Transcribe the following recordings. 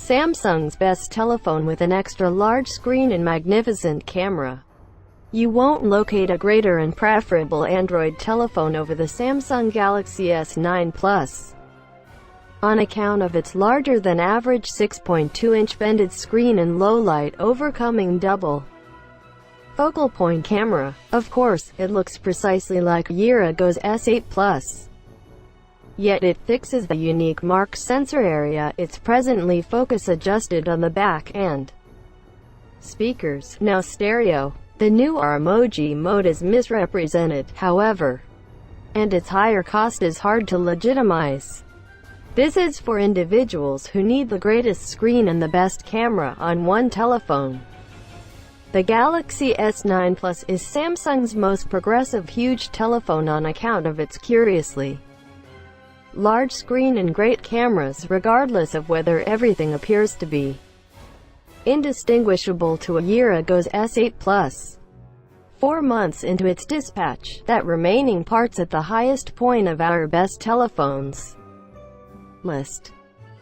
Samsung's best telephone with an extra large screen and magnificent camera. You won't locate a greater and preferable Android telephone over the Samsung Galaxy S9 Plus. On account of its larger-than-average 6.2-inch bended screen and low-light overcoming double focal point camera. Of course, it looks precisely like a year ago's S8 Plus. Yet it fixes the unique mark sensor area. It's presently focus adjusted on the back and speakers, now stereo. The new AR Emoji mode is misrepresented, however, and its higher cost is hard to legitimize. This is for individuals who need the greatest screen and the best camera on one telephone. The Galaxy S9 Plus is Samsung's most progressive huge telephone on account of its curiously large screen and great cameras, regardless of whether everything appears to be indistinguishable to a year ago's S8 Plus. 4 months into its dispatch, that remaining part's at the highest point of our best telephones list,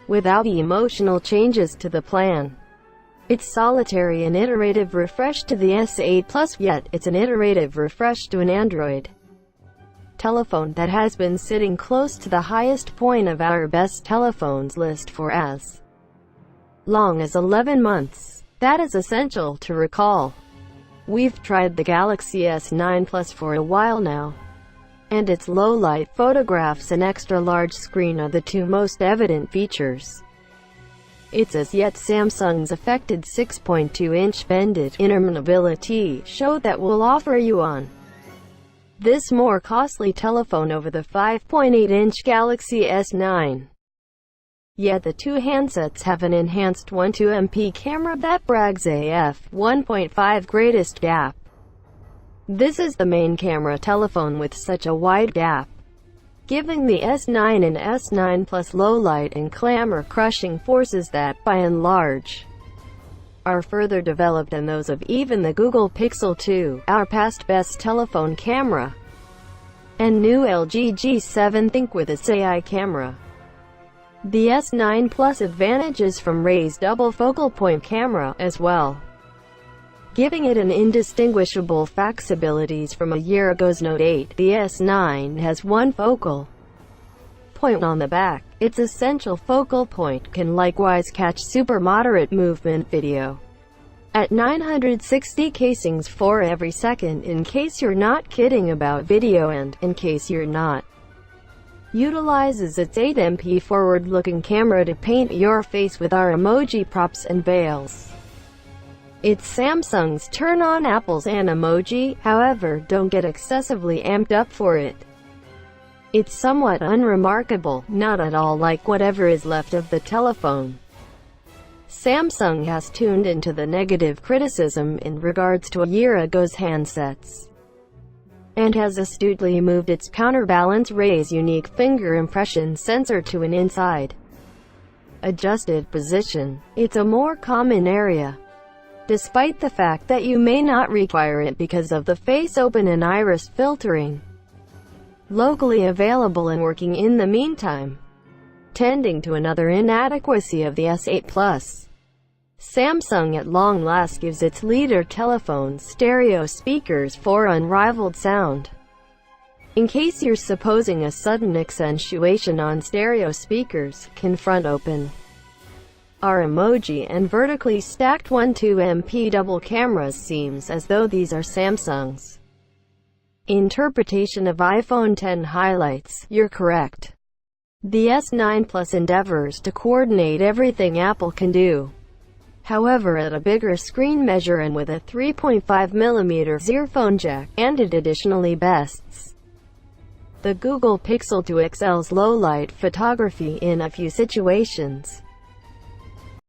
without the emotional changes to the plan. It's solitary and iterative refresh to the S8 Plus, yet it's an iterative refresh to an Android telephone that has been sitting close to the highest point of our best telephones list for as long as 11 months. That is essential to recall. We've tried the Galaxy S9 Plus for a while now, and its low-light photographs and extra-large screen are the two most evident features. It's as yet Samsung's affected 6.2-inch bended interminability show that will offer you on this more costly telephone over the 5.8-inch Galaxy S9. Yet the two handsets have an enhanced 12MP camera that brags a f1.5 greatest gap. This is the main camera telephone with such a wide gap, giving the S9 and S9 Plus low-light and clamor-crushing forces that, by and large, are further developed than those of even the Google Pixel 2, our past best telephone camera, and new LG G7 Think with its AI camera. The S9 Plus advantages from raised double focal point camera, as well, giving it an indistinguishable facsimilarities from a year ago's Note 8. The S9 has one focal point on the back. Its essential focal point can likewise catch super moderate movement video at 960 casings for every second, in case you're not kidding about video, and, in case you're not, utilizes its 8MP forward-looking camera to paint your face with AR emoji props and veils. It's Samsung's turn on apples and emoji, however, don't get excessively amped up for it. It's somewhat unremarkable, not at all like whatever is left of the telephone. Samsung has tuned into the negative criticism in regards to a year ago's handsets, and has astutely moved its counterbalance raise unique finger impression sensor to an inside adjusted position. It's a more common area, despite the fact that you may not require it because of the face open and iris filtering locally available and working in the meantime, tending to another inadequacy of the S8 Plus. Samsung at long last gives its leader telephone stereo speakers for unrivaled sound. In case you're supposing a sudden accentuation on stereo speakers, confront open AR Emoji and vertically stacked 12MP double cameras. Seems as though these are Samsung's interpretation of iPhone X highlights. You're correct. The S9 Plus endeavors to coordinate everything Apple can do, however at a bigger screen measure and with a 3.5mm earphone jack, and it additionally bests the Google Pixel 2 XL's low-light photography in a few situations.